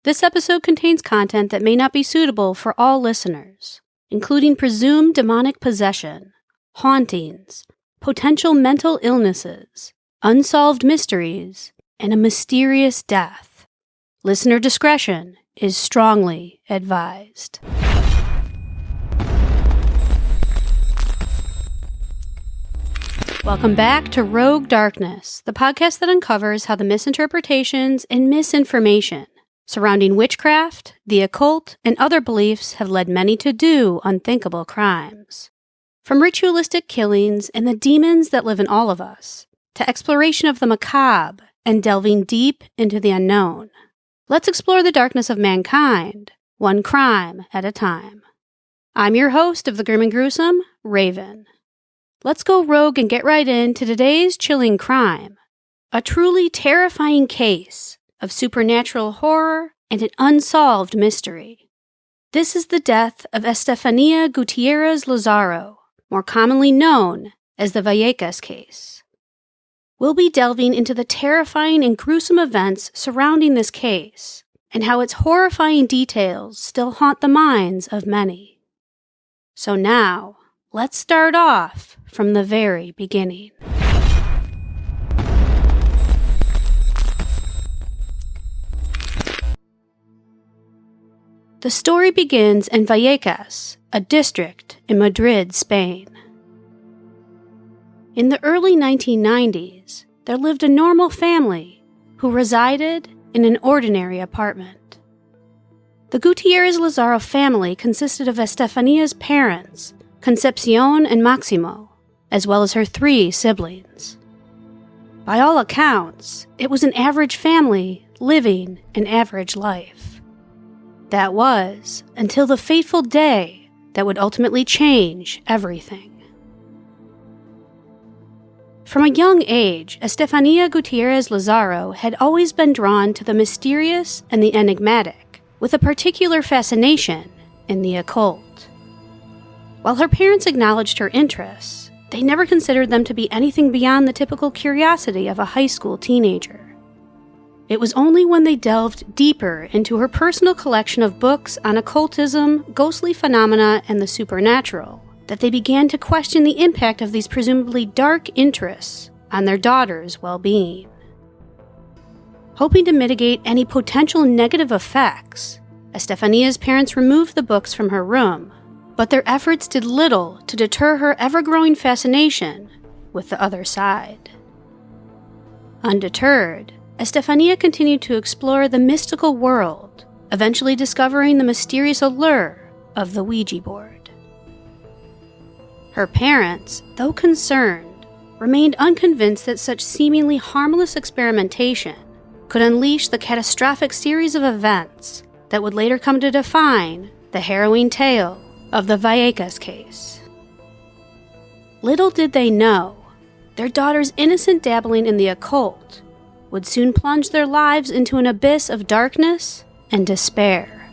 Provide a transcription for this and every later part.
This episode contains content that may not be suitable for all listeners, including presumed demonic possession, hauntings, potential mental illnesses, unsolved mysteries, and a mysterious death. Listener discretion is strongly advised. Welcome back to Rogue Darkness, the podcast that uncovers how the misinterpretations and misinformation surrounding witchcraft, the occult, and other beliefs have led many to do unthinkable crimes. From ritualistic killings and the demons that live in all of us, to exploration of the macabre and delving deep into the unknown. Let's explore the darkness of mankind, one crime at a time. I'm your host of The Grim and Gruesome, Raven. Let's go rogue and get right into today's chilling crime, a truly terrifying case of supernatural horror and an unsolved mystery. This is the death of Estefania Gutierrez Lazaro, more commonly known as the Vallecas case. We'll be delving into the terrifying and gruesome events surrounding this case, and how its horrifying details still haunt the minds of many. So now, let's start off from the very beginning. The story begins in Vallecas, a district in Madrid, Spain. In the early 1990s, there lived a normal family who resided in an ordinary apartment. The Gutierrez Lazaro family consisted of Estefania's parents, Concepcion and Maximo, as well as her 3 siblings. By all accounts, it was an average family living an average life. That was until the fateful day that would ultimately change everything. From a young age, Estefania Gutierrez Lazaro had always been drawn to the mysterious and the enigmatic, with a particular fascination in the occult. While her parents acknowledged her interests, they never considered them to be anything beyond the typical curiosity of a high school teenager. It was only when they delved deeper into her personal collection of books on occultism, ghostly phenomena, and the supernatural that they began to question the impact of these presumably dark interests on their daughter's well-being. Hoping to mitigate any potential negative effects, Estefania's parents removed the books from her room, but their efforts did little to deter her ever-growing fascination with the other side. Undeterred, Estefania continued to explore the mystical world, eventually discovering the mysterious allure of the Ouija board. Her parents, though concerned, remained unconvinced that such seemingly harmless experimentation could unleash the catastrophic series of events that would later come to define the harrowing tale of the Vallecas case. Little did they know, their daughter's innocent dabbling in the occult would soon plunge their lives into an abyss of darkness and despair.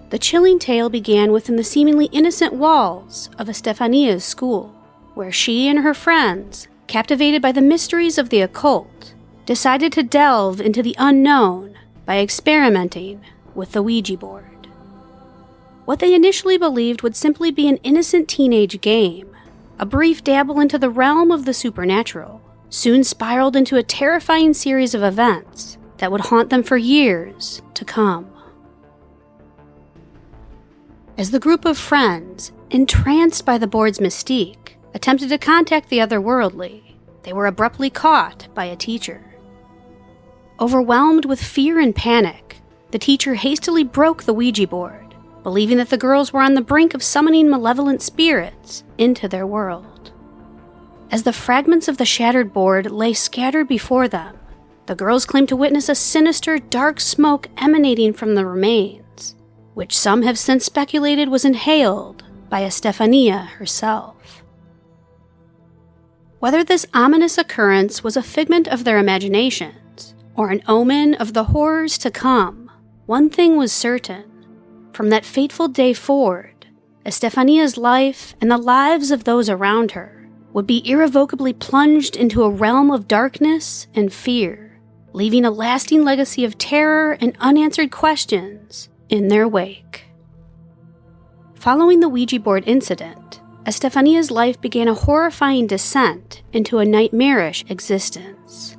The chilling tale began within the seemingly innocent walls of Estefania's school, where she and her friends, captivated by the mysteries of the occult, decided to delve into the unknown by experimenting with the Ouija board. What they initially believed would simply be an innocent teenage game, a brief dabble into the realm of the supernatural, soon spiraled into a terrifying series of events that would haunt them for years to come. As the group of friends, entranced by the board's mystique, attempted to contact the otherworldly, they were abruptly caught by a teacher. Overwhelmed with fear and panic, the teacher hastily broke the Ouija board, believing that the girls were on the brink of summoning malevolent spirits into their world. As the fragments of the shattered board lay scattered before them, the girls claimed to witness a sinister, dark smoke emanating from the remains, which some have since speculated was inhaled by Estefania herself. Whether this ominous occurrence was a figment of their imaginations or an omen of the horrors to come, one thing was certain. From that fateful day forward, Estefania's life and the lives of those around her would be irrevocably plunged into a realm of darkness and fear leaving a lasting legacy of terror and unanswered questions in their wake. Following the Ouija board incident, Estefania's life began a horrifying descent into a nightmarish existence.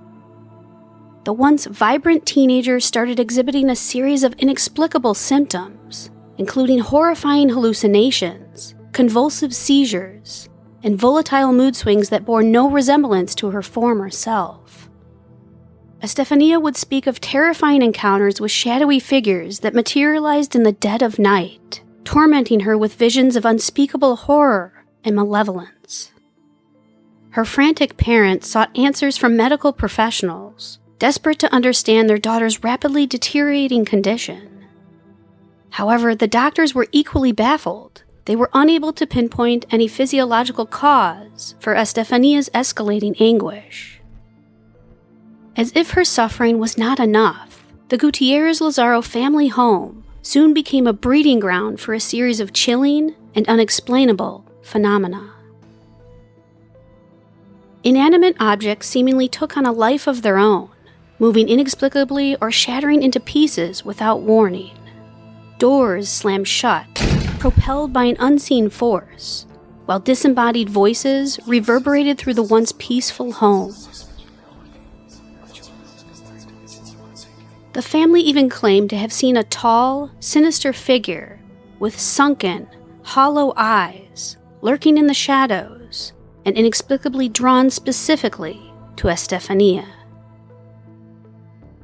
The once vibrant teenager started exhibiting a series of inexplicable symptoms, including horrifying hallucinations, convulsive seizures, and volatile mood swings that bore no resemblance to her former self. Estefania would speak of terrifying encounters with shadowy figures that materialized in the dead of night, tormenting her with visions of unspeakable horror and malevolence. Her frantic parents sought answers from medical professionals, desperate to understand their daughter's rapidly deteriorating condition. However, the doctors were equally baffled. They were unable to pinpoint any physiological cause for Estefania's escalating anguish. As if her suffering was not enough, the Gutierrez Lazaro family home soon became a breeding ground for a series of chilling and unexplainable phenomena. Inanimate objects seemingly took on a life of their own, moving inexplicably or shattering into pieces without warning. Doors slammed shut, propelled by an unseen force, while disembodied voices reverberated through the once peaceful home. The family even claimed to have seen a tall, sinister figure with sunken, hollow eyes lurking in the shadows and inexplicably drawn specifically to Estefania.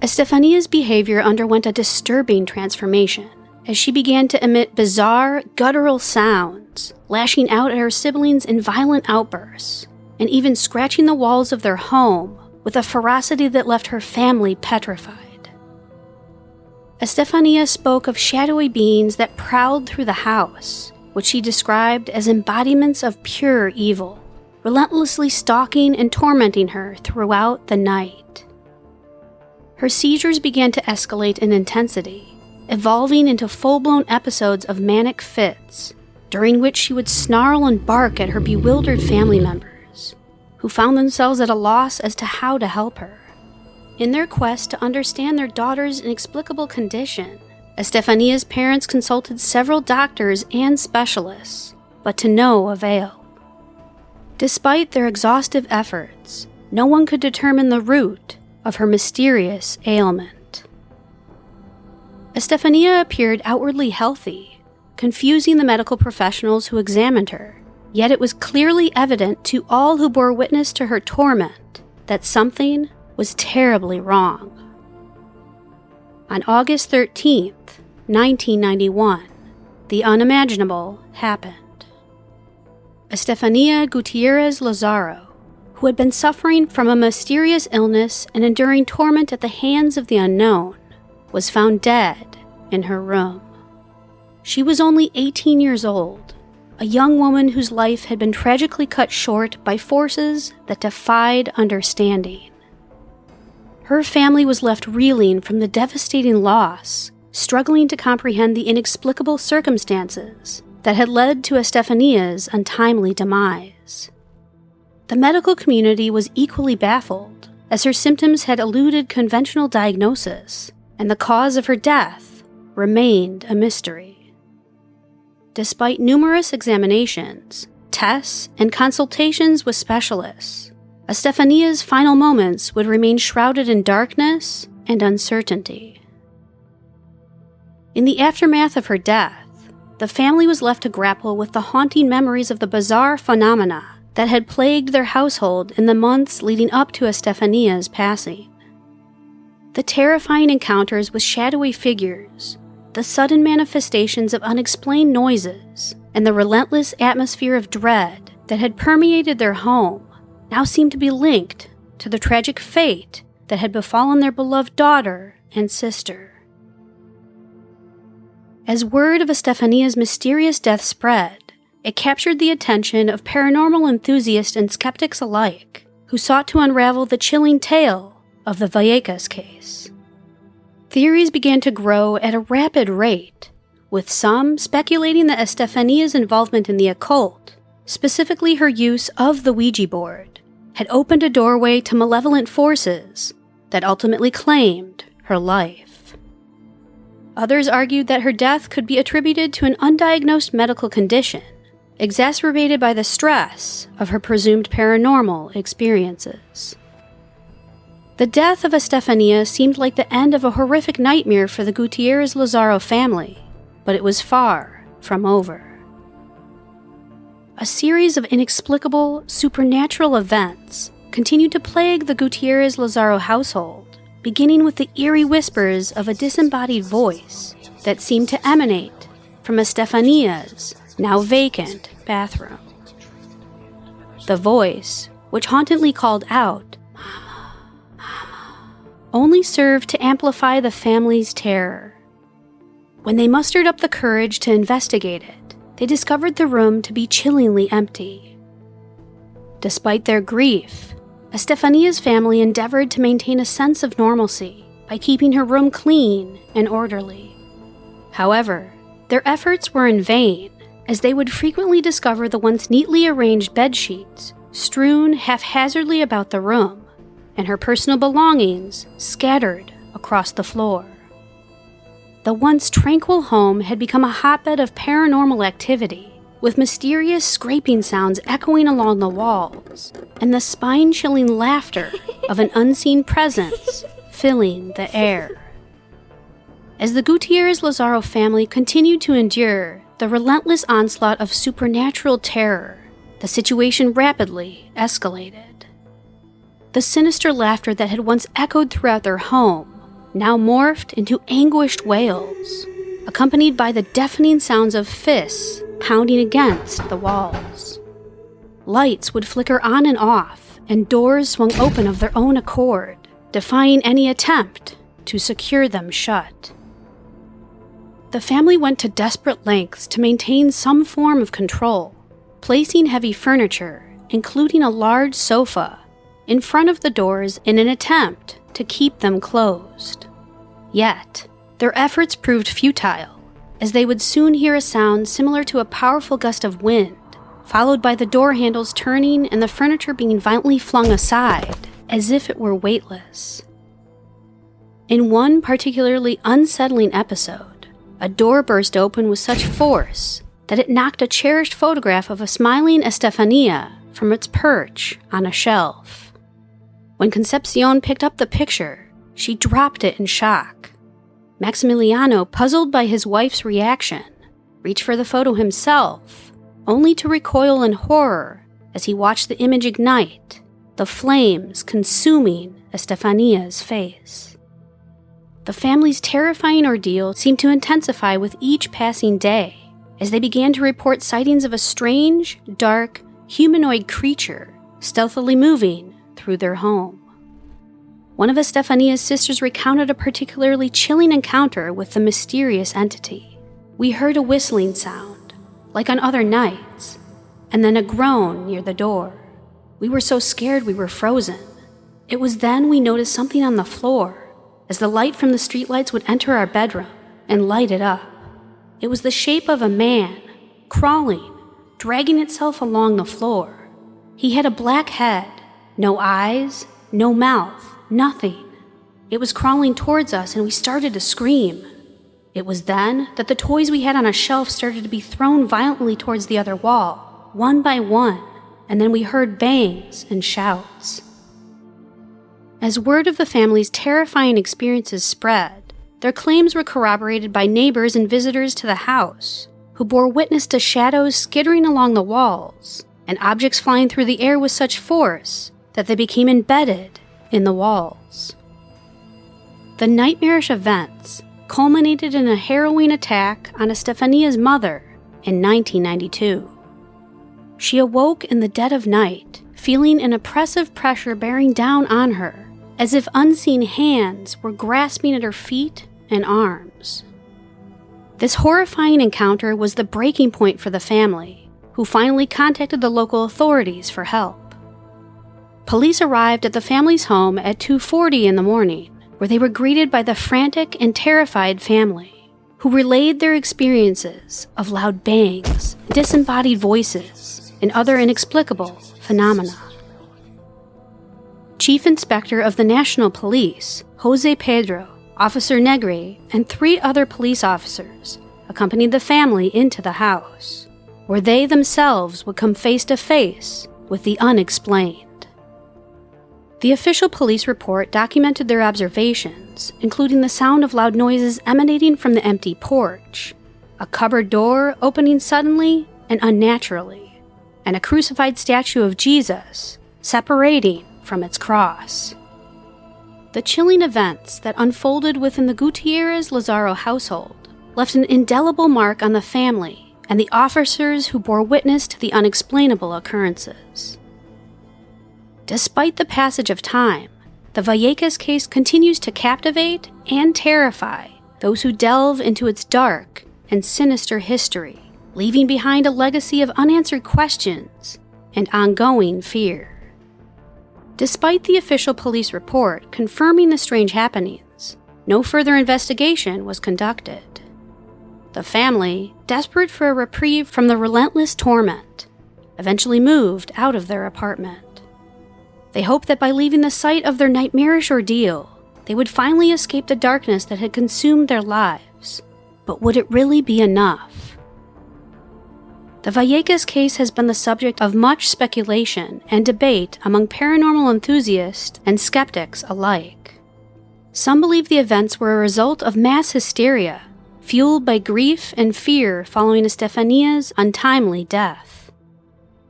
Estefania's behavior underwent a disturbing transformation as she began to emit bizarre, guttural sounds, lashing out at her siblings in violent outbursts, and even scratching the walls of their home with a ferocity that left her family petrified. Estefania spoke of shadowy beings that prowled through the house, which she described as embodiments of pure evil, relentlessly stalking and tormenting her throughout the night. Her seizures began to escalate in intensity, evolving into full-blown episodes of manic fits, during which she would snarl and bark at her bewildered family members, who found themselves at a loss as to how to help her. In their quest to understand their daughter's inexplicable condition, Estefania's parents consulted several doctors and specialists, but to no avail. Despite their exhaustive efforts, no one could determine the root of her mysterious ailment. Estefania appeared outwardly healthy, confusing the medical professionals who examined her, yet it was clearly evident to all who bore witness to her torment that something was terribly wrong. On August 13th, 1991, the unimaginable happened. Estefania Gutierrez Lazaro, who had been suffering from a mysterious illness and enduring torment at the hands of the unknown, was found dead in her room. She was only 18 years old, a young woman whose life had been tragically cut short by forces that defied understanding. Her family was left reeling from the devastating loss, struggling to comprehend the inexplicable circumstances that had led to Estefania's untimely demise. The medical community was equally baffled, as her symptoms had eluded conventional diagnosis, and the cause of her death remained a mystery. Despite numerous examinations, tests, and consultations with specialists, Estefania's final moments would remain shrouded in darkness and uncertainty. In the aftermath of her death, the family was left to grapple with the haunting memories of the bizarre phenomena that had plagued their household in the months leading up to Estefania's passing. The terrifying encounters with shadowy figures, the sudden manifestations of unexplained noises, and the relentless atmosphere of dread that had permeated their home now seemed to be linked to the tragic fate that had befallen their beloved daughter and sister. As word of Estefania's mysterious death spread, it captured the attention of paranormal enthusiasts and skeptics alike, who sought to unravel the chilling tale of the Vallecas case. Theories began to grow at a rapid rate, with some speculating that Estefania's involvement in the occult, specifically her use of the Ouija board, had opened a doorway to malevolent forces that ultimately claimed her life. Others argued that her death could be attributed to an undiagnosed medical condition, exacerbated by the stress of her presumed paranormal experiences. The death of Estefania seemed like the end of a horrific nightmare for the Gutierrez Lazaro family, but it was far from over. A series of inexplicable, supernatural events continued to plague the Gutierrez Lazaro household, beginning with the eerie whispers of a disembodied voice that seemed to emanate from Estefania's now vacant bathroom. The voice, which hauntedly called out, only served to amplify the family's terror. When they mustered up the courage to investigate it, they discovered the room to be chillingly empty. Despite their grief, Estefania's family endeavored to maintain a sense of normalcy by keeping her room clean and orderly. However, their efforts were in vain, as they would frequently discover the once neatly arranged bedsheets strewn haphazardly about the room, and her personal belongings scattered across the floor. The once tranquil home had become a hotbed of paranormal activity, with mysterious scraping sounds echoing along the walls, and the spine-chilling laughter of an unseen presence filling the air. As the Gutierrez Lazaro family continued to endure the relentless onslaught of supernatural terror, the situation rapidly escalated. The sinister laughter that had once echoed throughout their home now morphed into anguished wails, accompanied by the deafening sounds of fists pounding against the walls. Lights would flicker on and off, and doors swung open of their own accord, defying any attempt to secure them shut. The family went to desperate lengths to maintain some form of control, placing heavy furniture, including a large sofa, in front of the doors in an attempt to keep them closed. Yet, their efforts proved futile, as they would soon hear a sound similar to a powerful gust of wind, followed by the door handles turning and the furniture being violently flung aside, as if it were weightless. In one particularly unsettling episode, a door burst open with such force that it knocked a cherished photograph of a smiling Estefania from its perch on a shelf. When Concepcion picked up the picture, she dropped it in shock. Maximiliano, puzzled by his wife's reaction, reached for the photo himself, only to recoil in horror as he watched the image ignite, the flames consuming Estefania's face. The family's terrifying ordeal seemed to intensify with each passing day, as they began to report sightings of a strange, dark, humanoid creature stealthily moving through their home. One of Estefania's sisters recounted a particularly chilling encounter with the mysterious entity. We heard a whistling sound, like on other nights, and then a groan near the door. We were so scared we were frozen. It was then we noticed something on the floor, as the light from the streetlights would enter our bedroom and light it up. It was the shape of a man, crawling, dragging itself along the floor. He had a black head, no eyes, no mouth, nothing. It was crawling towards us and we started to scream. It was then that the toys we had on a shelf started to be thrown violently towards the other wall, one by one, and then we heard bangs and shouts. As word of the family's terrifying experiences spread, their claims were corroborated by neighbors and visitors to the house, who bore witness to shadows skittering along the walls and objects flying through the air with such force that they became embedded in the walls. The nightmarish events culminated in a harrowing attack on Estefania's mother in 1992. She awoke in the dead of night, feeling an oppressive pressure bearing down on her, as if unseen hands were grasping at her feet and arms. This horrifying encounter was the breaking point for the family, who finally contacted the local authorities for help. Police arrived at the family's home at 2:40 in the morning, where they were greeted by the frantic and terrified family, who relayed their experiences of loud bangs, disembodied voices, and other inexplicable phenomena. Chief Inspector of the National Police, Jose Pedro, Officer Negri, and 3 other police officers accompanied the family into the house, where they themselves would come face to face with the unexplained. The official police report documented their observations, including the sound of loud noises emanating from the empty porch, a cupboard door opening suddenly and unnaturally, and a crucified statue of Jesus separating from its cross. The chilling events that unfolded within the Gutierrez Lazaro household left an indelible mark on the family and the officers who bore witness to the unexplainable occurrences. Despite the passage of time, the Vallecas case continues to captivate and terrify those who delve into its dark and sinister history, leaving behind a legacy of unanswered questions and ongoing fear. Despite the official police report confirming the strange happenings, no further investigation was conducted. The family, desperate for a reprieve from the relentless torment, eventually moved out of their apartment. They hoped that by leaving the site of their nightmarish ordeal, they would finally escape the darkness that had consumed their lives. But would it really be enough? The Vallecas case has been the subject of much speculation and debate among paranormal enthusiasts and skeptics alike. Some believe the events were a result of mass hysteria, fueled by grief and fear following Estefania's untimely death.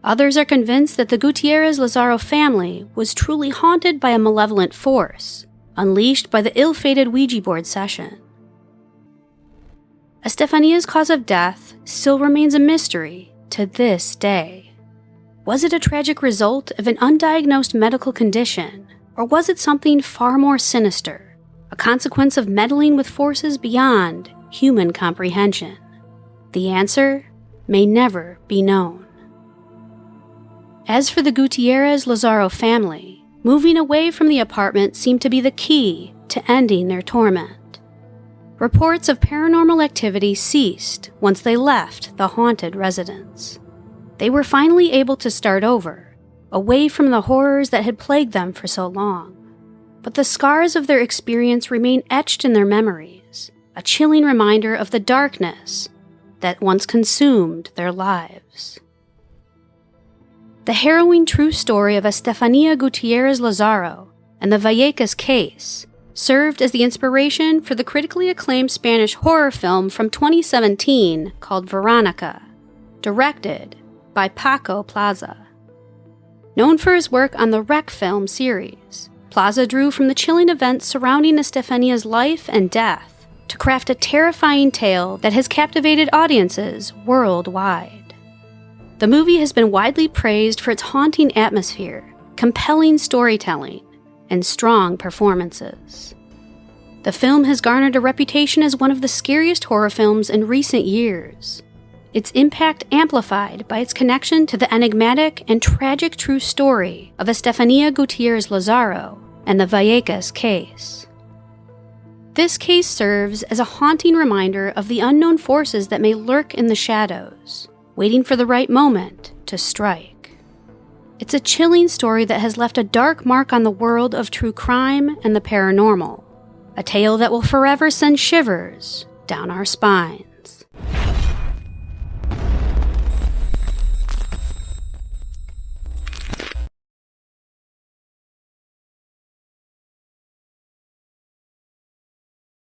Others are convinced that the Gutierrez Lazaro family was truly haunted by a malevolent force, unleashed by the ill-fated Ouija board session. Estefania's cause of death still remains a mystery to this day. Was it a tragic result of an undiagnosed medical condition, or was it something far more sinister, a consequence of meddling with forces beyond human comprehension? The answer may never be known. As for the Gutierrez Lazaro family, moving away from the apartment seemed to be the key to ending their torment. Reports of paranormal activity ceased once they left the haunted residence. They were finally able to start over, away from the horrors that had plagued them for so long. But the scars of their experience remain etched in their memories, a chilling reminder of the darkness that once consumed their lives. The harrowing true story of Estefania Gutierrez Lazaro and the Vallecas case served as the inspiration for the critically acclaimed Spanish horror film from 2017 called Veronica, directed by Paco Plaza. Known for his work on the Rec film series, Plaza drew from the chilling events surrounding Estefania's life and death to craft a terrifying tale that has captivated audiences worldwide. The movie has been widely praised for its haunting atmosphere, compelling storytelling, and strong performances. The film has garnered a reputation as one of the scariest horror films in recent years, its impact amplified by its connection to the enigmatic and tragic true story of Estefania Gutierrez Lazaro and the Vallecas case. This case serves as a haunting reminder of the unknown forces that may lurk in the shadows, waiting for the right moment to strike. It's a chilling story that has left a dark mark on the world of true crime and the paranormal, a tale that will forever send shivers down our spines.